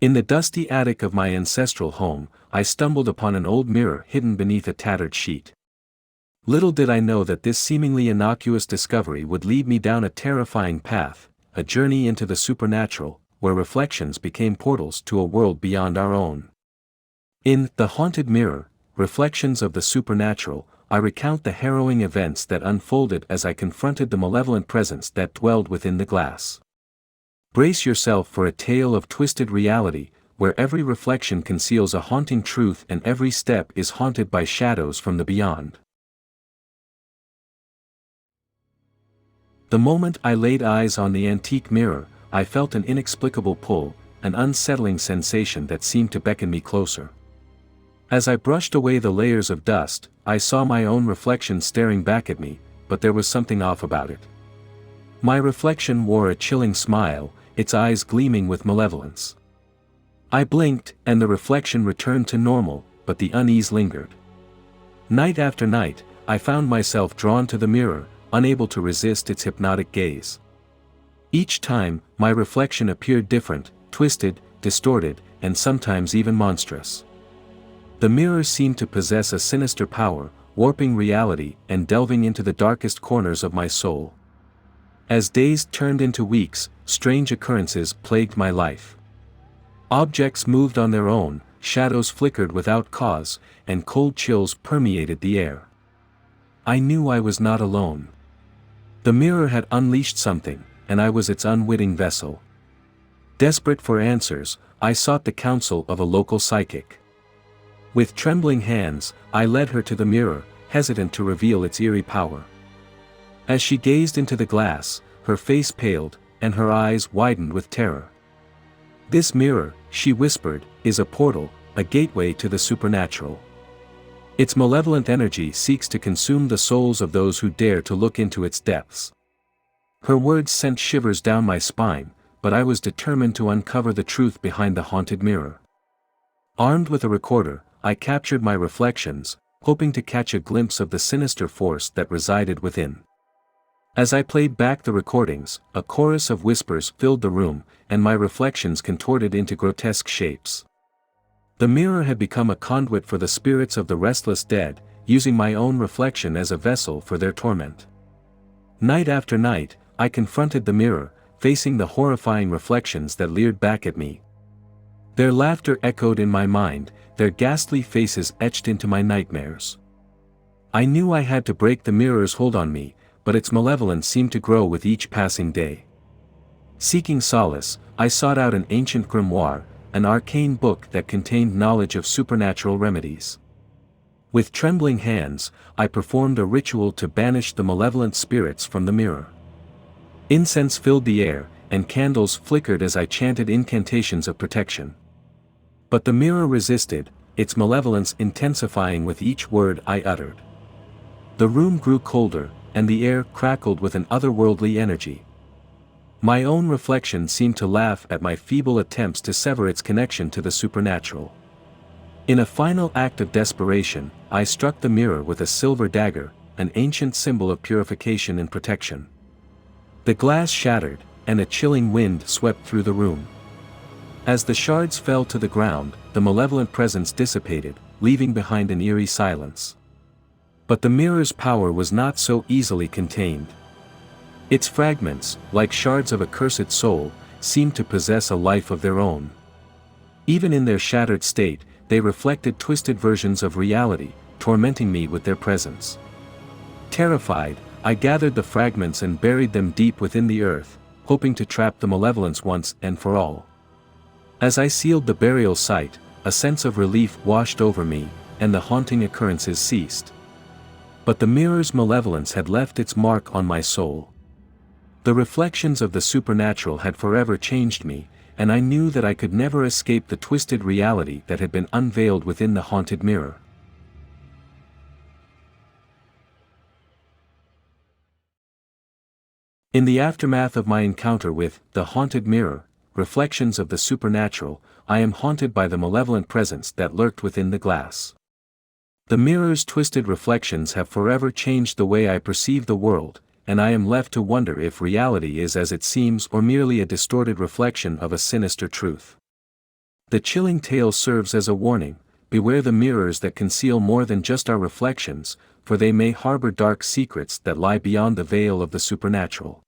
In the dusty attic of my ancestral home, I stumbled upon an old mirror hidden beneath a tattered sheet. Little did I know that this seemingly innocuous discovery would lead me down a terrifying path, a journey into the supernatural, where reflections became portals to a world beyond our own. In The Haunted Mirror, Reflections of the Supernatural, I recount the harrowing events that unfolded as I confronted the malevolent presence that dwelled within the glass. Brace yourself for a tale of twisted reality, where every reflection conceals a haunting truth and every step is haunted by shadows from the beyond. The moment I laid eyes on the antique mirror, I felt an inexplicable pull, an unsettling sensation that seemed to beckon me closer. As I brushed away the layers of dust, I saw my own reflection staring back at me, but there was something off about it. My reflection wore a chilling smile, its eyes gleaming with malevolence. I blinked, and the reflection returned to normal, but the unease lingered. Night after night, I found myself drawn to the mirror, unable to resist its hypnotic gaze. Each time, my reflection appeared different, twisted, distorted, and sometimes even monstrous. The mirror seemed to possess a sinister power, warping reality and delving into the darkest corners of my soul. As days turned into weeks, strange occurrences plagued my life. Objects moved on their own, shadows flickered without cause, and cold chills permeated the air. I knew I was not alone. The mirror had unleashed something, and I was its unwitting vessel. Desperate for answers, I sought the counsel of a local psychic. With trembling hands, I led her to the mirror, hesitant to reveal its eerie power. As she gazed into the glass, her face paled, and her eyes widened with terror. "This mirror," she whispered, "is a portal, a gateway to the supernatural. Its malevolent energy seeks to consume the souls of those who dare to look into its depths." Her words sent shivers down my spine, but I was determined to uncover the truth behind the haunted mirror. Armed with a recorder, I captured my reflections, hoping to catch a glimpse of the sinister force that resided within. As I played back the recordings, a chorus of whispers filled the room, and my reflections contorted into grotesque shapes. The mirror had become a conduit for the spirits of the restless dead, using my own reflection as a vessel for their torment. Night after night, I confronted the mirror, facing the horrifying reflections that leered back at me. Their laughter echoed in my mind, their ghastly faces etched into my nightmares. I knew I had to break the mirror's hold on me, but its malevolence seemed to grow with each passing day. Seeking solace, I sought out an ancient grimoire, an arcane book that contained knowledge of supernatural remedies. With trembling hands, I performed a ritual to banish the malevolent spirits from the mirror. Incense filled the air, and candles flickered as I chanted incantations of protection. But the mirror resisted, its malevolence intensifying with each word I uttered. The room grew colder, and the air crackled with an otherworldly energy. My own reflection seemed to laugh at my feeble attempts to sever its connection to the supernatural. In a final act of desperation, I struck the mirror with a silver dagger, an ancient symbol of purification and protection. The glass shattered, and a chilling wind swept through the room. As the shards fell to the ground, the malevolent presence dissipated, leaving behind an eerie silence. But the mirror's power was not so easily contained. Its fragments, like shards of a cursed soul, seemed to possess a life of their own. Even in their shattered state, they reflected twisted versions of reality, tormenting me with their presence. Terrified, I gathered the fragments and buried them deep within the earth, hoping to trap the malevolence once and for all. As I sealed the burial site, a sense of relief washed over me, and the haunting occurrences ceased. But the mirror's malevolence had left its mark on my soul. The reflections of the supernatural had forever changed me, and I knew that I could never escape the twisted reality that had been unveiled within the haunted mirror. In the aftermath of my encounter with the haunted mirror, Reflections of the Supernatural, I am haunted by the malevolent presence that lurked within the glass. The mirror's twisted reflections have forever changed the way I perceive the world, and I am left to wonder if reality is as it seems or merely a distorted reflection of a sinister truth. The chilling tale serves as a warning: beware the mirrors that conceal more than just our reflections, for they may harbor dark secrets that lie beyond the veil of the supernatural.